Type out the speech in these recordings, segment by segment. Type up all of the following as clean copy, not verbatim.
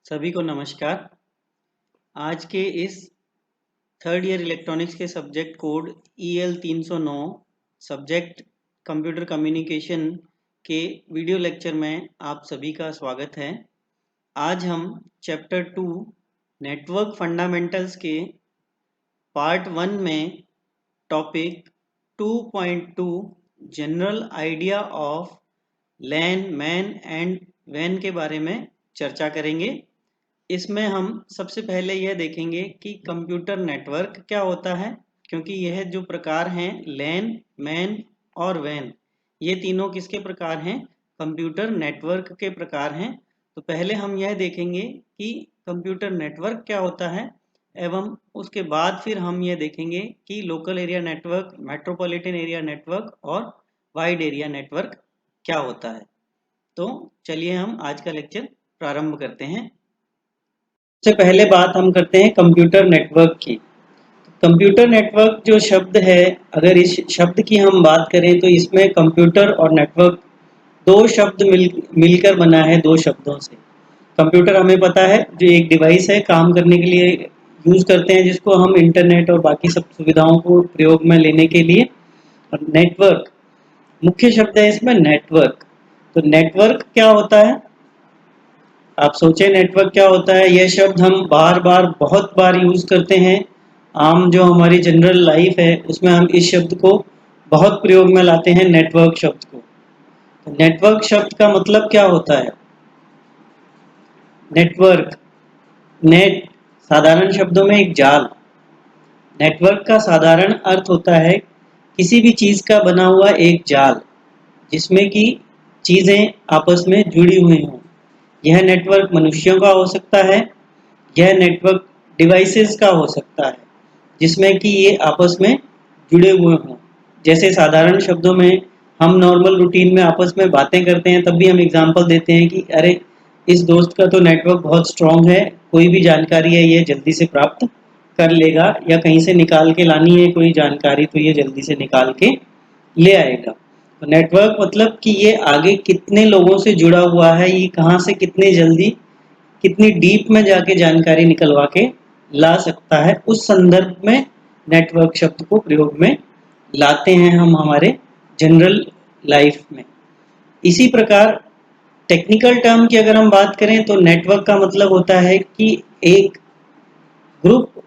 सभी को नमस्कार। आज के इस थर्ड ईयर इलेक्ट्रॉनिक्स के subject code EL 309 subject computer communication के वीडियो लेक्चर में आप सभी का स्वागत है। आज हम चैप्टर 2 नेटवर्क फंडामेंटल्स के पार्ट 1 में topic 2.2 general idea of LAN MAN and वैन के बारे में चर्चा करेंगे। इसमें हम सबसे पहले यह देखेंगे कि कंप्यूटर नेटवर्क क्या होता है, क्योंकि यह जो प्रकार हैं लैन, मैन और वैन, ये तीनों किसके प्रकार हैं? कंप्यूटर नेटवर्क के प्रकार हैं। तो पहले हम यह देखेंगे कि कंप्यूटर नेटवर्क क्या होता है एवं उसके बाद फिर हम यह देखेंगे कि local area network, metropolitan area network और वाइड एरिया नेटवर्क क्या होता है। तो चलिए हम आज का लेक्चर प्रारंभ करते हैं। सबसे पहले बात हम करते हैं कंप्यूटर नेटवर्क की। कंप्यूटर नेटवर्क जो शब्द है, अगर इस शब्द की हम बात करें तो इसमें कंप्यूटर और नेटवर्क दो शब्द मिलकर बना है, दो शब्दों से। कंप्यूटर हमें पता है जो एक डिवाइस है, काम करने के लिए यूज करते हैं, जिसको हम इंटरनेट और बाकी सब सुविधाओं को प्रयोग में लेने के लिए। और नेटवर्क मुख्य शब्द है इसमें, नेटवर्क। तो नेटवर्क क्या होता है? आप सोचें नेटवर्क क्या होता है। यह शब्द हम बार बार बहुत बार यूज करते हैं। आम जो हमारी जनरल लाइफ है उसमें हम इस शब्द को बहुत प्रयोग में लाते हैं, नेटवर्क शब्द को। तो नेटवर्क शब्द का मतलब क्या होता है? नेटवर्क, नेट साधारण शब्दों में एक जाल। नेटवर्क का साधारण अर्थ होता है किसी भी चीज का बना हुआ एक जाल, जिसमें कि चीजें आपस में जुड़ी हुई हों। यह नेटवर्क मनुष्यों का हो सकता है, यह नेटवर्क डिवाइसेस का हो सकता है, जिसमें कि ये आपस में जुड़े हुए हों। जैसे साधारण शब्दों में हम नॉर्मल रूटीन में आपस में बातें करते हैं, तब भी हम एग्जांपल देते हैं कि अरे इस दोस्त का तो नेटवर्क बहुत स्ट्रांग है, कोई भी जानकारी है ये जल्दी से प्राप्त कर लेगा, या कहीं से निकाल के लानी है कोई जानकारी तो ये जल्दी से निकाल के ले आएगा। तो नेटवर्क मतलब कि ये आगे कितने लोगों से जुड़ा हुआ है, ये कहाँ से कितने जल्दी, कितनी डीप में जाके जानकारी निकलवा के ला सकता है, उस संदर्भ में नेटवर्क शब्द को प्रयोग में लाते हैं हम हमारे जनरल लाइफ में। इसी प्रकार टेक्निकल टर्म की अगर हम बात करें तो नेटवर्क का मतलब होता है कि एक ग्रुप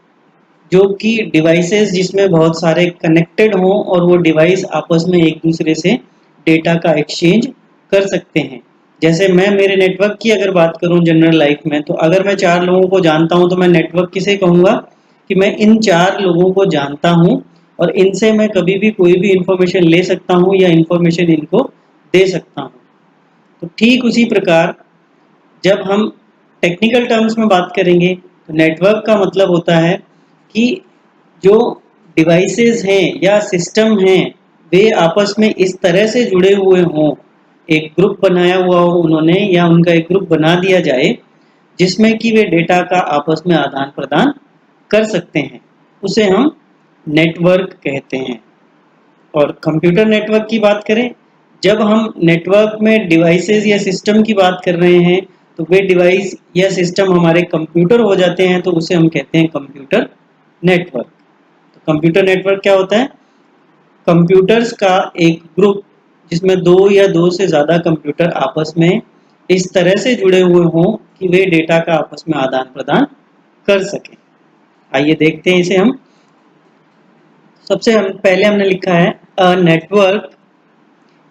जो कि डिवाइसेस जिसमें बहुत सारे कनेक्टेड हों और वो डिवाइस आपस में एक दूसरे से डेटा का एक्सचेंज कर सकते हैं। जैसे मैं मेरे नेटवर्क की अगर बात करूं जनरल लाइफ में, तो अगर मैं 4 लोगों को जानता हूं तो मैं नेटवर्क किसे कहूंगा? कि मैं इन 4 लोगों को जानता हूं और इनसे मैं कभी भी कोई भी इंफॉर्मेशन ले सकता हूं या इंफॉर्मेशन इनको दे सकता हूं। तो ठीक उसी प्रकार जब हम टेक्निकल टर्म्स में बात करेंगे तो नेटवर्क का मतलब होता है कि जो डिवाइसेस हैं या सिस्टम हैं वे आपस में इस तरह से जुड़े हुए हों, एक ग्रुप बनाया हुआ हो उन्होंने, या उनका एक ग्रुप बना दिया जाए जिसमें कि वे डेटा का आपस में आदान प्रदान कर सकते हैं, उसे हम नेटवर्क कहते हैं। और कंप्यूटर नेटवर्क की बात करें, जब हम नेटवर्क में डिवाइसेस या सिस्टम की बात कर रहे हैं तो वे डिवाइस या सिस्टम हमारे कंप्यूटर हो जाते हैं, तो उसे हम कहते हैं कंप्यूटर नेटवर्क। तो कंप्यूटर नेटवर्क क्या होता है? कंप्यूटर्स का एक ग्रुप जिसमें दो या दो से ज़्यादा कंप्यूटर आपस में इस तरह से जुड़े हुए हों कि वे डेटा का आपस में आदान प्रदान कर सकें। आइए देखते हैं इसे हम। सबसे हम पहले हमने लिखा है a network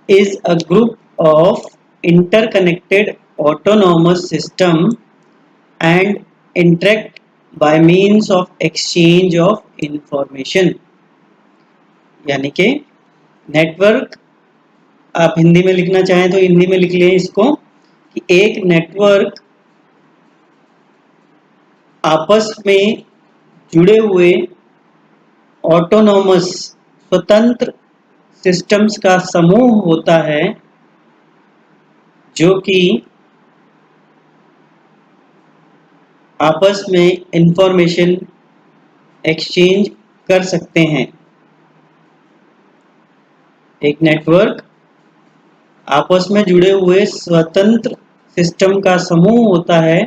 is a group of interconnected autonomous system and interact by means of exchange of information। यानी कि नेटवर्क, आप हिंदी में लिखना चाहें तो हिंदी में लिख लें इसको कि एक नेटवर्क आपस में जुड़े हुए ऑटोनोमस स्वतंत्र सिस्टम्स का समूह होता है जो कि आपस में इंफॉर्मेशन एक्सचेंज कर सकते हैं। एक नेटवर्क आपस में जुड़े हुए स्वतंत्र सिस्टम का समूह होता है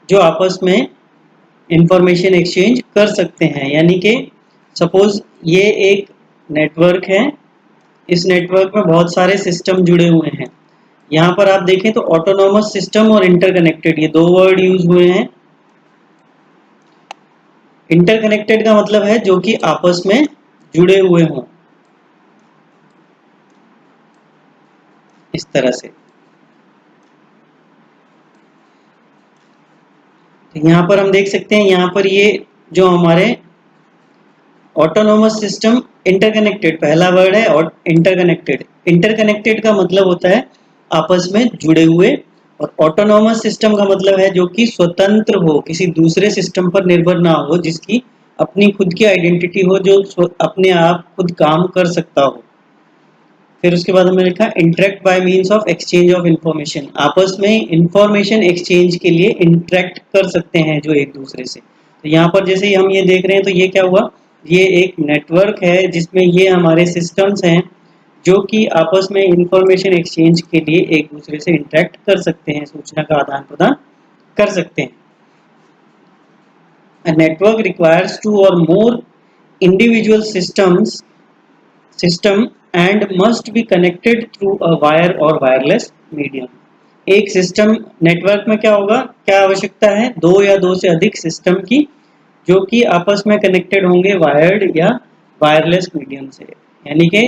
जो आपस में इंफॉर्मेशन एक्सचेंज कर सकते हैं। यानी कि सपोज ये एक नेटवर्क है, इस नेटवर्क में बहुत सारे सिस्टम जुड़े हुए हैं। यहाँ पर आप देखें तो ऑटोनॉमस सिस्टम और इंटरकनेक्टेड, ये दो वर्ड यूज हुए हैं। इंटरकनेक्टेड का मतलब है जो कि आपस में जुड़े हुए हों, इस तरह से। तो यहाँ पर हम देख सकते हैं, यहाँ पर ये जो हमारे ऑटोनोमस सिस्टम इंटरकनेक्टेड, पहला वर्ड है और इंटरकनेक्टेड। इंटरकनेक्टेड का मतलब होता है आपस में जुड़े हुए, और ऑटोनोमस सिस्टम का मतलब है जो कि स्वतंत्र हो, किसी दूसरे सिस्टम पर निर्भर ना हो, जिसकी अपनी खुद की आइडेंटिटी हो, जो अपने आप खुद काम कर सकता हो। फिर उसके बाद हमने लिखा interact by means of exchange of information, आपस में इंफॉर्मेशन एक्सचेंज के लिए इंटरेक्ट कर सकते हैं जो एक दूसरे से। तो यहाँ पर जैसे ही हम ये देख रहे हैं तो ये क्या हुआ, ये एक नेटवर्क है जिसमें ये हमारे सिस्टम्स हैं जो कि आपस में इंफॉर्मेशन एक्सचेंज के लिए एक दूसरे से इंटरेक्ट कर सकते हैं, सूचना का आदान प्रदान कर सकते हैं। A network requires two or more individual system and must be connected through a wire or wireless medium। एक सिस्टम नेटवर्क में क्या होगा, क्या आवश्यकता है, दो या दो से अधिक सिस्टम की जो कि आपस में कनेक्टेड होंगे वायर्ड या वायरलेस मीडियम से, यानी कि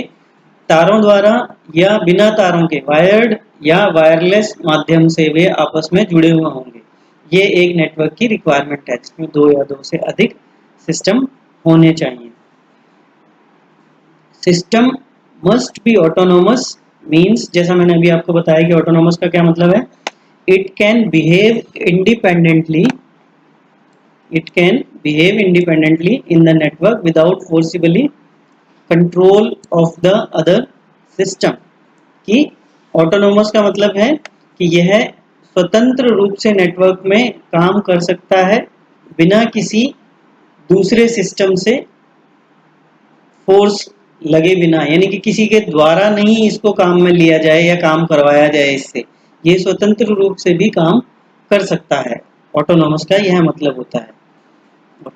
तारों द्वारा या बिना तारों के, वायर्ड या वायरलेस माध्यम से वे आपस में जुड़े हुए होंगे। ये एक नेटवर्क की रिक्वायरमेंट है जिसमें दो या दो से अधिक सिस्टम होने चाहिए। System must be autonomous means, जैसा मैंने अभी आपको बताया कि ऑटोनोमस का क्या मतलब है, it can behave independently, it can behave independently in the network without forcibly control of the other system। कि ऑटोनोमस का मतलब है कि यह स्वतंत्र रूप से नेटवर्क में काम कर सकता है बिना किसी दूसरे सिस्टम से फोर्स लगे बिना, यानी कि किसी के द्वारा नहीं इसको काम में लिया जाए या काम करवाया जाए इससे, ये स्वतंत्र रूप से भी काम कर सकता है। ऑटोनोमस का यह मतलब होता है।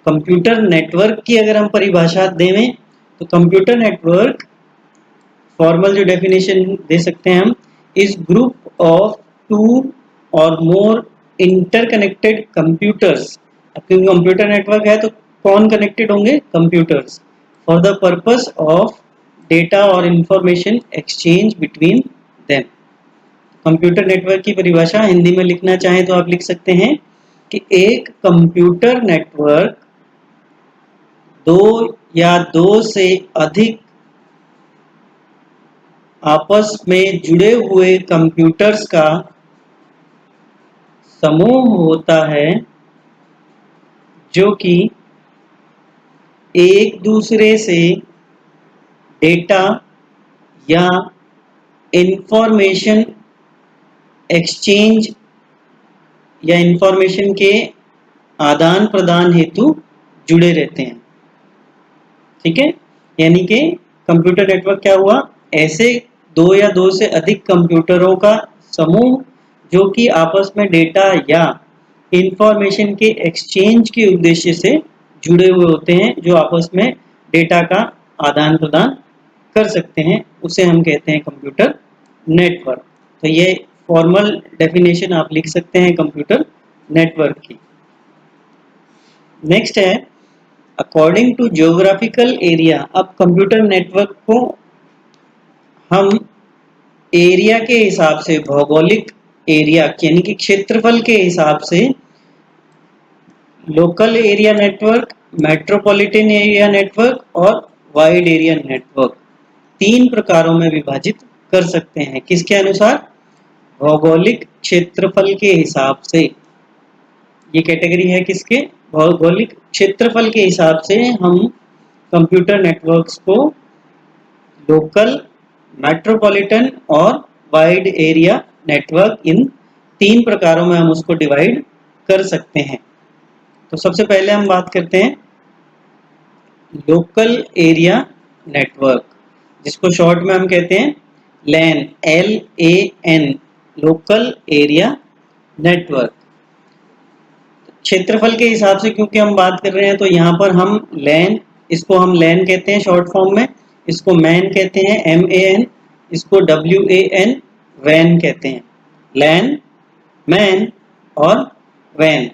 कंप्यूटर नेटवर्क की अगर हम परिभाषा दें तो कंप्यूटर नेटवर्क फॉर्मल जो डेफिनेशन दे सकते हैं हम, इस ग्रुप ऑफ टू और मोर इंटरकनेक्टेड कंप्यूटर्स। क्योंकि कंप्यूटर नेटवर्क है तो कौन कनेक्टेड होंगे, computers, for the purpose of data और information exchange between them. Computer network की परिभाषा हिंदी में लिखना चाहें तो आप लिख सकते हैं कि एक कंप्यूटर नेटवर्क दो या दो से अधिक आपस में जुड़े हुए कंप्यूटर्स का समूह होता है जो कि एक दूसरे से डेटा या इंफॉर्मेशन एक्सचेंज या इंफॉर्मेशन के आदान प्रदान हेतु जुड़े रहते हैं। ठीक है, यानी कि कंप्यूटर नेटवर्क क्या हुआ, ऐसे दो या दो से अधिक कंप्यूटरों का समूह जो कि आपस में डेटा या इंफॉर्मेशन के एक्सचेंज के उद्देश्य से जुड़े हुए होते हैं, जो आपस में डेटा का आदान प्रदान कर सकते हैं, उसे हम कहते हैं कंप्यूटर नेटवर्क। तो ये फॉर्मल डेफिनेशन आप लिख सकते हैं कंप्यूटर नेटवर्क की। नेक्स्ट है अकॉर्डिंग टू जियोग्राफिकल एरिया। अब कंप्यूटर नेटवर्क को हम एरिया के हिसाब से, भौगोलिक एरिया यानी कि क्षेत्रफल के हिसाब से, local area network, metropolitan area network और वाइड एरिया नेटवर्क, तीन प्रकारों में विभाजित कर सकते हैं। किसके अनुसार, भौगोलिक क्षेत्रफल के हिसाब से। ये कैटेगरी है किसके, भौगोलिक क्षेत्रफल के हिसाब से हम कंप्यूटर नेटवर्क्स को लोकल, मेट्रोपॉलिटन और वाइड एरिया नेटवर्क, इन तीन प्रकारों में हम उसको डिवाइड कर सकते हैं। तो सबसे पहले हम बात करते हैं लोकल एरिया नेटवर्क, जिसको शॉर्ट में हम कहते हैं LAN, LAN, local area network. क्षेत्रफल के हिसाब से क्योंकि हम बात कर रहे हैं तो यहाँ पर हम लैन, इसको हम लैन कहते हैं शॉर्ट फॉर्म में, इसको मैन कहते हैं MAN, इसको WAN वैन कहते हैं। लैन, मैन और वैन,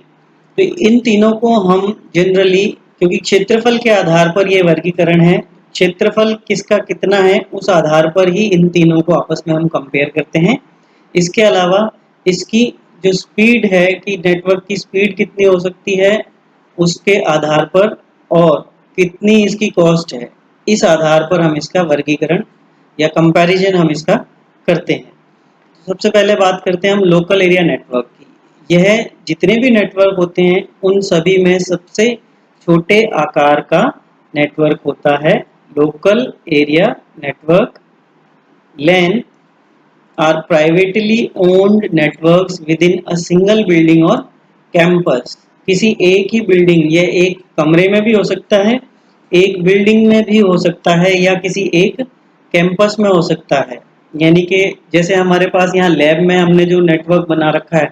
तो इन तीनों को हम जनरली, क्योंकि क्षेत्रफल के आधार पर ये वर्गीकरण है, क्षेत्रफल किसका कितना है उस आधार पर ही इन तीनों को आपस में हम कंपेयर करते हैं। इसके अलावा इसकी जो स्पीड है कि नेटवर्क की स्पीड कितनी हो सकती है उसके आधार पर, और कितनी इसकी कॉस्ट है, इस आधार पर हम इसका वर्गीकरण या कंपैरिजन हम इसका करते हैं। सबसे पहले बात करते हैं हम लोकल एरिया नेटवर्क की। यह जितने भी नेटवर्क होते हैं उन सभी में सबसे छोटे आकार का नेटवर्क होता है local area network. LAN are privately owned networks within a single building or campus। किसी एक ही बिल्डिंग, यह एक कमरे में भी हो सकता है, एक बिल्डिंग में भी हो सकता है, या किसी एक कैंपस में हो सकता है। यानी कि जैसे हमारे पास यहाँ लैब में हमने जो नेटवर्क बना रखा है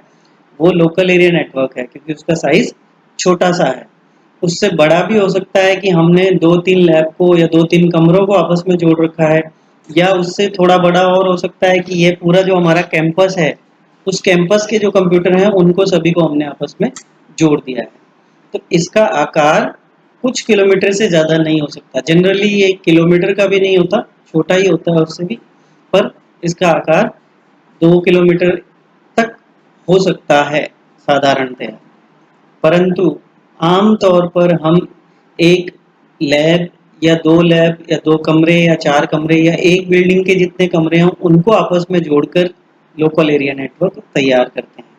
वो लोकल एरिया नेटवर्क है क्योंकि उसका साइज छोटा सा है। उससे बड़ा भी हो सकता है कि हमने 2-3 लैब को या 2-3 कमरों को आपस में जोड़ रखा है, या उससे थोड़ा बड़ा और हो सकता है कि ये पूरा जो हमारा कैंपस है उस कैंपस के जो कंप्यूटर हैं उनको सभी को हमने आपस में जोड़ दिया है। तो इसका आकार कुछ किलोमीटर से ज़्यादा नहीं हो सकता, जनरली ये किलोमीटर का भी नहीं होता, छोटा ही होता है उससे भी, पर इसका आकार 2 किलोमीटर तक हो सकता है साधारणतया। परंतु आम तौर पर हम एक लैब या 2 लैब या 2 कमरे या 4 कमरे या एक बिल्डिंग के जितने कमरे हों उनको आपस में जोड़कर लोकल एरिया नेटवर्क तैयार करते हैं।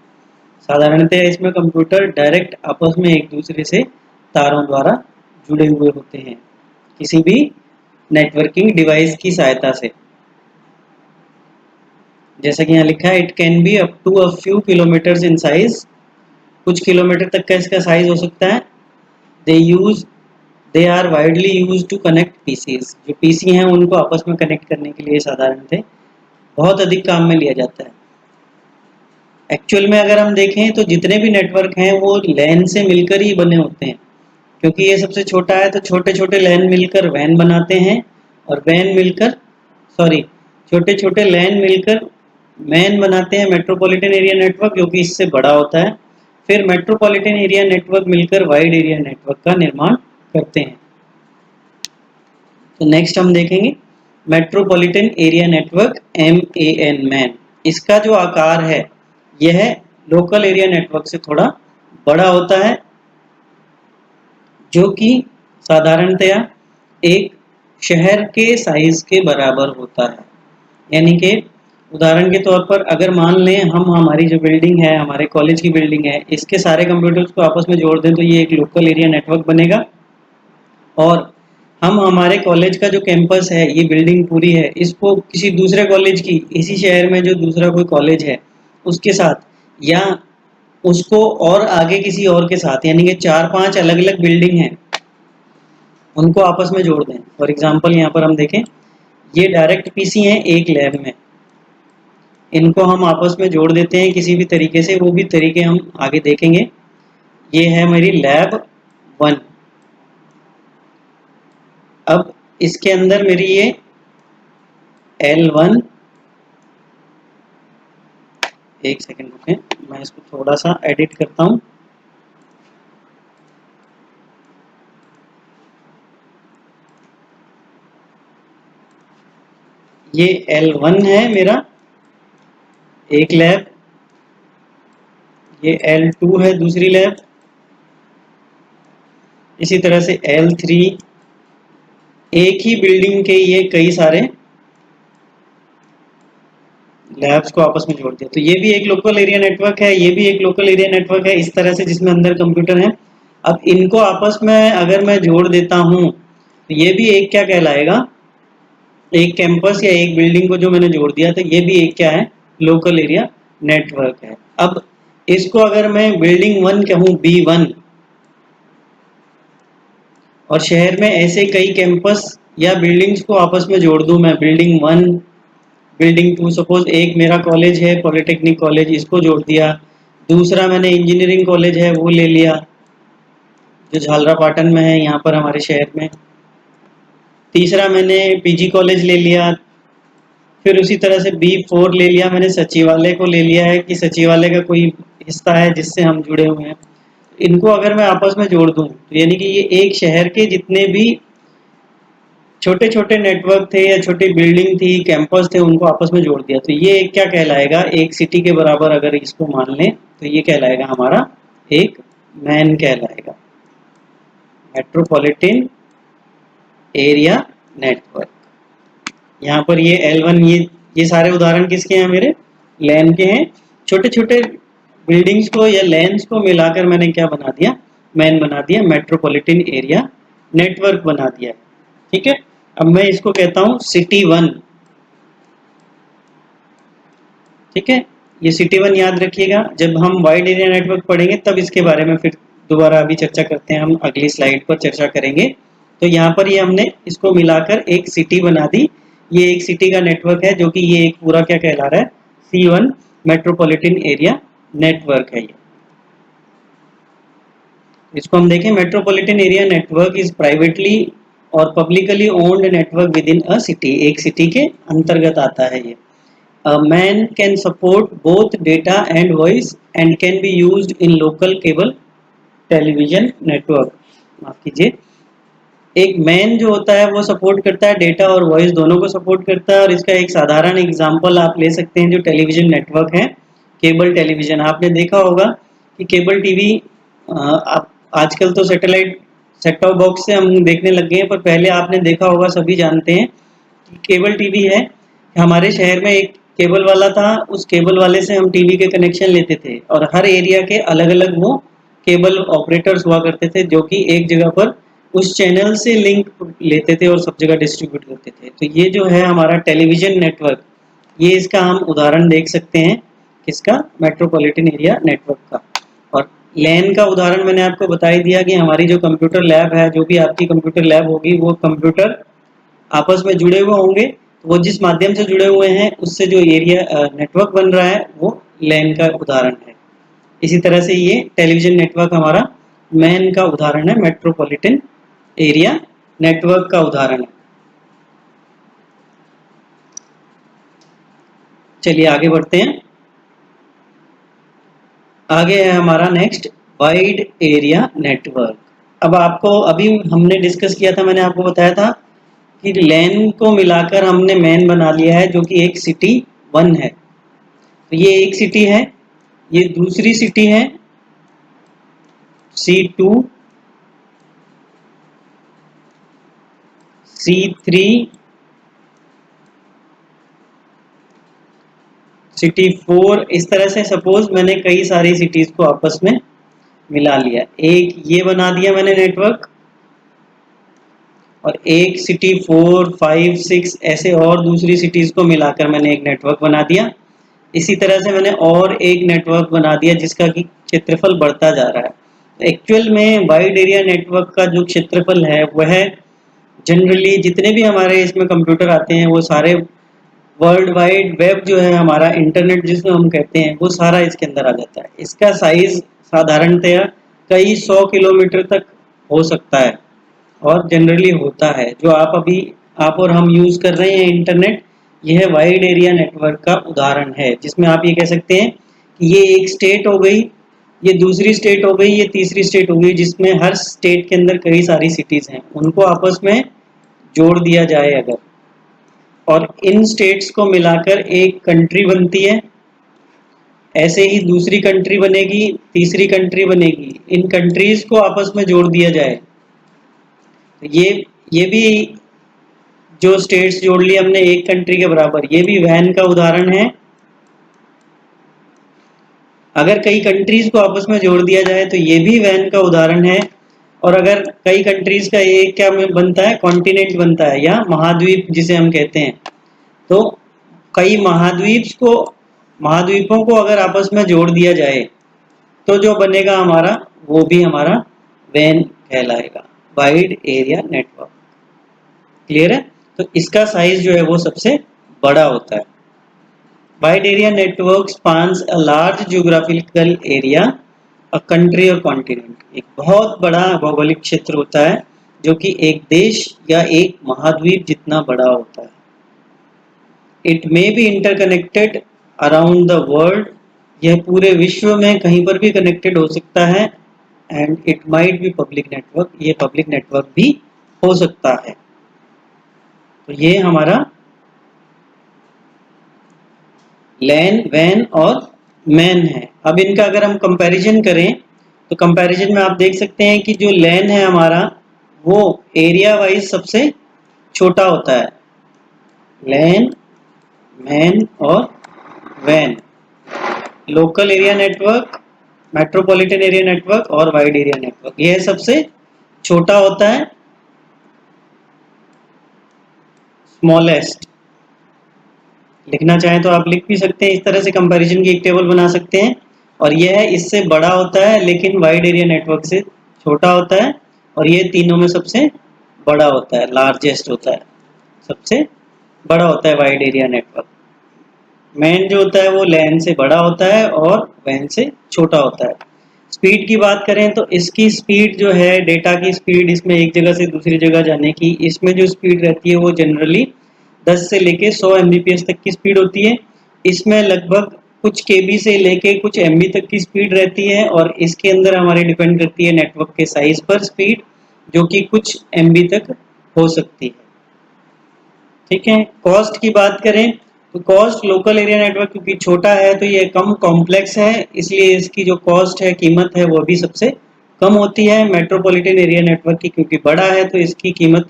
साधारणतः इसमें कंप्यूटर डायरेक्ट आपस में एक दूसरे से तारों द्वारा जुड़े हुए होते हैं किसी भी नेटवर्किंग डिवाइस की सहायता से। जैसा कि यहाँ लिखा है, it can be up to a few kilometres in size. कुछ किलोमीटर तक का इसका साइज हो सकता है। They are widely use to connect PCs. जो पीसी हैं उनको आपस में कनेक्ट करने के लिए साधारणतः बहुत अधिक काम में लिया जाता है। एक्चुअल में अगर हम देखें तो जितने भी नेटवर्क हैं वो लैन से मिलकर ही बने होते हैं, क्योंकि ये सबसे छोटा है तो छोटे छोटे लैन मिलकर वैन बनाते हैं, और वैन मिलकर छोटे छोटे लैन मिलकर मैन बनाते हैं मेट्रोपॉलिटन एरिया नेटवर्क, जो कि इससे बड़ा होता है। फिर मेट्रोपॉलिटन एरिया नेटवर्क मिलकर वाइड एरिया नेटवर्क का निर्माण करते हैं। तो नेक्स्ट हम देखेंगे metropolitan area network MAN man. इसका जो आकार है यह लोकल एरिया नेटवर्क से थोड़ा बड़ा होता है, जो कि साधारणतया एक शहर के साइज के बराबर होता है। यानी कि उदाहरण के तौर पर अगर मान लें हम हमारी जो बिल्डिंग है, हमारे कॉलेज की बिल्डिंग है, इसके सारे कंप्यूटर्स को आपस में जोड़ दें तो ये एक लोकल एरिया नेटवर्क बनेगा। और हम हमारे कॉलेज का जो कैंपस है, ये बिल्डिंग पूरी है, इसको किसी दूसरे कॉलेज की, इसी शहर में जो दूसरा कोई कॉलेज है उसके साथ, या उसको और आगे किसी और के साथ, यानी कि 4-5 अलग अलग बिल्डिंग हैं, उनको आपस में जोड़ दें। फॉर एग्जांपल यहाँ पर हम देखें, ये डायरेक्ट पीसी हैं एक लैब में, इनको हम आपस में जोड़ देते हैं किसी भी तरीके से, वो भी तरीके हम आगे देखेंगे। ये है मेरी लैब 1। अब इसके अंदर मेरी ये L1, एक सेकंड रुकें, मैं इसको थोड़ा सा एडिट करता हूँ। ये L1 है मेरा एक लैब, ये L2 है दूसरी लैब, इसी तरह से L3। एक ही बिल्डिंग के ये कई सारे लैब्स को आपस में जोड़ दिया, तो ये भी एक लोकल एरिया नेटवर्क है, ये भी एक लोकल एरिया नेटवर्क है इस तरह से, जिसमें अंदर कंप्यूटर है। अब इनको आपस में अगर मैं जोड़ देता हूँ तो ये भी एक क्या कहलाएगा, एक कैंपस या एक बिल्डिंग को जो मैंने जोड़ दिया तो ये भी एक क्या है, लोकल एरिया नेटवर्क है। अब इसको अगर मैं बिल्डिंग 1 कहूँ, B1, और शहर में ऐसे कई कैंपस या बिल्डिंग्स को आपस में जोड़ दूं मैं, बिल्डिंग 1, बिल्डिंग 2, सपोज एक मेरा कॉलेज है पॉलिटेक्निक कॉलेज, इसको जोड़ दिया, दूसरा मैंने इंजीनियरिंग कॉलेज है वो ले लिया, जो झालरापाटन में है यहाँ पर हमारे शहर में। तीसरा मैंने पीजी कॉलेज ले लिया। फिर उसी तरह से B4 ले लिया मैंने, सचिवालय को ले लिया है कि सचिवालय का कोई हिस्सा है जिससे हम जुड़े हुए हैं। इनको अगर मैं आपस में जोड़ दूं तो यानी कि ये एक शहर के जितने भी छोटे छोटे नेटवर्क थे या छोटी बिल्डिंग थी, कैंपस थे, उनको आपस में जोड़ दिया तो ये एक क्या कहलाएगा, एक सिटी के बराबर अगर इसको मान लें तो ये कहलाएगा हमारा एक मैन कहलाएगा, मेट्रोपॉलिटन एरिया नेटवर्क। यहाँ पर ये L1, ये सारे उदाहरण किसके हैं, मेरे लैन के हैं। छोटे छोटे बिल्डिंग्स को या लैंड्स को मिलाकर मैंने क्या बना दिया, मैन बना दिया, मेट्रोपॉलिटन एरिया नेटवर्क बना दिया। ठीक है, अब मैं इसको कहता हूँ सिटी 1। ठीक है, ये सिटी 1 याद रखिएगा। जब हम वाइड एरिया नेटवर्क पढ़ेंगे तब इसके बारे में फिर दोबारा अभी चर्चा करते हैं, हम अगली स्लाइड पर चर्चा करेंगे। तो यहाँ पर ये हमने इसको मिलाकर एक सिटी बना दी। ये एक सिटी का नेटवर्क है जो कि ये एक पूरा क्या कहला रहा है, C1 मेट्रोपॉलिटन एरिया नेटवर्क है ये। इसको हम देखें, metropolitan area network is privately और publicly owned network within a city, एक सिटी के अंतर्गत आता है ये। A man can support both data and voice and can be used in local cable television network। माफ कीजिए, एक मैन जो होता है वो सपोर्ट करता है, डेटा और वॉइस दोनों को सपोर्ट करता है। और इसका एक साधारण एग्जांपल आप ले सकते हैं जो टेलीविजन नेटवर्क है, केबल टेलीविजन। आपने देखा होगा कि केबल टीवी, आप आजकल तो सैटेलाइट सेट टॉप बॉक्स से हम देखने लग गए हैं, पर पहले आपने देखा होगा, सभी जानते हैं कि केबल टीवी है। हमारे शहर में एक केबल वाला था, उस केबल वाले से हम टीवी के कनेक्शन लेते थे और हर एरिया के अलग अलग वो केबल ऑपरेटर्स हुआ करते थे जो कि एक जगह पर उस चैनल से लिंक लेते थे और सब जगह डिस्ट्रीब्यूट करते थे। तो ये जो है हमारा टेलीविजन नेटवर्क, ये इसका हम उदाहरण देख सकते हैं, किसका, मेट्रोपॉलिटन एरिया नेटवर्क का। और लैन का उदाहरण मैंने आपको बता ही दिया कि हमारी जो कंप्यूटर लैब है, जो भी आपकी कंप्यूटर लैब होगी, वो कंप्यूटर आपस में जुड़े हुए होंगे, तो वो जिस माध्यम से जुड़े हुए हैं उससे जो एरिया नेटवर्क बन रहा है वो लैन का उदाहरण है। इसी तरह से ये टेलीविजन नेटवर्क हमारा मैन का उदाहरण है, मेट्रोपॉलिटन एरिया नेटवर्क का उदाहरण है। चलिए आगे बढ़ते हैं। आगे है हमारा नेक्स्ट वाइड एरिया नेटवर्क। अब आपको अभी हमने डिस्कस किया था, मैंने आपको बताया था कि लैन को मिलाकर हमने मैन बना लिया है जो कि एक सिटी 1 है। तो ये एक सिटी है, ये दूसरी सिटी है C2, C3, सिटी 4। इस तरह से सपोज मैंने कई सारी सिटीज को आपस में मिला लिया, एक ये बना दिया मैंने नेटवर्क, और एक सिटी 4, 5, 6 ऐसे और दूसरी सिटीज को मिलाकर मैंने एक नेटवर्क बना दिया। इसी तरह से मैंने और एक नेटवर्क बना दिया जिसका कि क्षेत्रफल बढ़ता जा रहा है। एक्चुअल में वाइड एरिया नेटवर्क का जो क्षेत्रफल है वह जनरली जितने भी हमारे इसमें कंप्यूटर आते हैं वो सारे वर्ल्ड वाइड वेब जो है हमारा इंटरनेट जिसको हम कहते हैं, वो सारा इसके अंदर आ जाता है। इसका साइज साधारणतया कई 100 किलोमीटर तक हो सकता है और जनरली होता है। जो आप और हम यूज कर रहे हैं इंटरनेट, यह वाइड एरिया नेटवर्क का उदाहरण है, जिसमें आप ये कह सकते हैं कि ये एक स्टेट हो गई, ये दूसरी स्टेट हो गई, ये तीसरी स्टेट हो गई, जिसमें हर स्टेट के अंदर कई सारी सिटीज हैं, उनको आपस में जोड़ दिया जाए अगर, और इन स्टेट्स को मिलाकर एक कंट्री बनती है। ऐसे ही दूसरी कंट्री बनेगी, तीसरी कंट्री बनेगी, इन कंट्रीज को आपस में जोड़ दिया जाए। तो ये भी जो स्टेट्स जोड़ ली हमने एक कंट्री के बराबर, ये भी वैन का उदाहरण है। अगर कई कंट्रीज को आपस में जोड़ दिया जाए तो ये भी वैन का उदाहरण है। और अगर कई कंट्रीज का एक क्या बनता है, कॉन्टिनेंट बनता है या महाद्वीप जिसे हम कहते हैं। तो कई महाद्वीपों को अगर आपस में जोड़ दिया जाए तो जो बनेगा हमारा, वो भी हमारा वैन कहलाएगा, वाइड एरिया नेटवर्क। क्लियर है? तो इसका साइज जो है वो सबसे बड़ा होता है। Wide area network spans a large geographical area, a country or continent. एक बहुत बड़ा भौगोलिक क्षेत्र होता है जो कि एक देश या एक महाद्वीप जितना बड़ा होता है. It may be interconnected around the world. यह पूरे विश्व में कहीं पर भी कनेक्टेड हो सकता है. And it might be public network. ये पब्लिक नेटवर्क भी हो सकता है. तो ये हमारा लैन, वैन और मैन है. अब इनका अगर हम कंपैरिजन करें तो कंपैरिजन में आप देख सकते हैं कि जो लैन है हमारा वो एरिया वाइज सबसे छोटा होता है. लैन, मैन और वैन. Local area network, metropolitan area network और वाइड एरिया नेटवर्क, यह सबसे छोटा होता है, स्मॉलेस्ट. लिखना चाहें तो आप लिख भी सकते हैं. इस तरह से कंपैरिजन की एक टेबल बना सकते हैं. और यह इससे बड़ा होता है लेकिन वाइड एरिया नेटवर्क से छोटा होता है. और ये तीनों में सबसे बड़ा होता है, लार्जेस्ट होता है, सबसे बड़ा होता है वाइड एरिया नेटवर्क. मैन जो होता है वो लैन से बड़ा होता है और वैन से छोटा होता है. स्पीड की बात करें तो इसकी स्पीड जो है, डेटा की स्पीड, इसमें एक जगह से दूसरी जगह जाने की, इसमें जो स्पीड रहती है वो जनरली 10 से लेके 100 Mbps तक की स्पीड होती है. इसमें लगभग कुछ KB से लेके कुछ MB तक की स्पीड रहती है. और इसके अंदर हमारी डिपेंड करती है नेटवर्क के साइज पर स्पीड, जो कि कुछ MB तक हो सकती है. ठीक है. कॉस्ट की बात करें तो कॉस्ट, लोकल एरिया नेटवर्क क्योंकि छोटा है तो ये कम कॉम्प्लेक्स है, इसलिए इसकी जो कॉस्ट है, कीमत है, वो भी सबसे कम होती है. मेट्रोपॉलिटन एरिया नेटवर्क की क्योंकि बड़ा है तो इसकी कीमत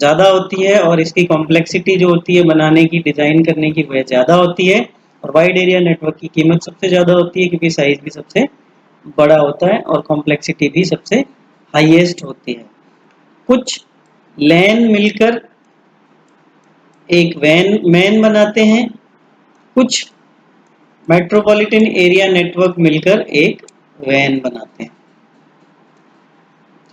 ज़्यादा होती है और इसकी कॉम्प्लेक्सिटी जो होती है बनाने की, डिज़ाइन करने की, वह ज़्यादा होती है. और वाइड एरिया नेटवर्क की कीमत सबसे ज़्यादा होती है क्योंकि साइज भी सबसे बड़ा होता है और कॉम्प्लेक्सिटी भी सबसे हाईएस्ट होती है. कुछ लैन मिलकर एक वैन, मैन बनाते हैं. कुछ मेट्रोपॉलिटन एरिया नेटवर्क मिलकर एक वैन बनाते हैं.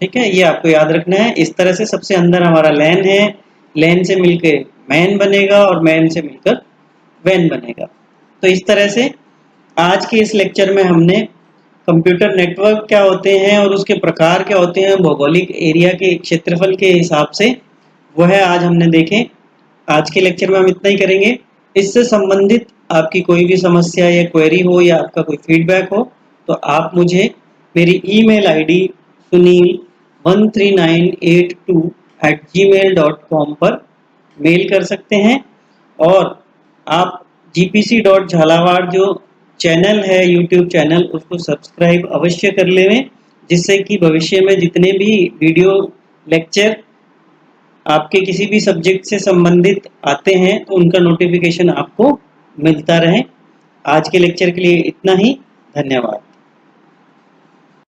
ठीक है, ये आपको याद रखना है. इस तरह से सबसे अंदर हमारा लैन है, लैन से मिलकर मैन बनेगा और मैन से मिलकर वैन बनेगा. तो इस तरह से आज के इस लेक्चर में हमने कंप्यूटर नेटवर्क क्या होते हैं और उसके प्रकार क्या होते हैं, भौगोलिक एरिया के क्षेत्रफल के हिसाब से, वह आज हमने देखे. आज के लेक्चर में हम इतना ही करेंगे. इससे संबंधित आपकी कोई भी समस्या या क्वेरी हो या आपका कोई फीडबैक हो तो आप मुझे मेरी ईमेल आईडी sunil13982@gmail.com पर मेल कर सकते हैं. और आप gpc.jhalawad जो चैनल है, यूट्यूब चैनल, उसको सब्सक्राइब अवश्य कर लें, जिससे कि भविष्य में जितने भी वीडियो लेक्चर आपके किसी भी सब्जेक्ट से संबंधित आते हैं तो उनका नोटिफिकेशन आपको मिलता रहे. आज के लेक्चर के लिए इतना ही. धन्यवाद.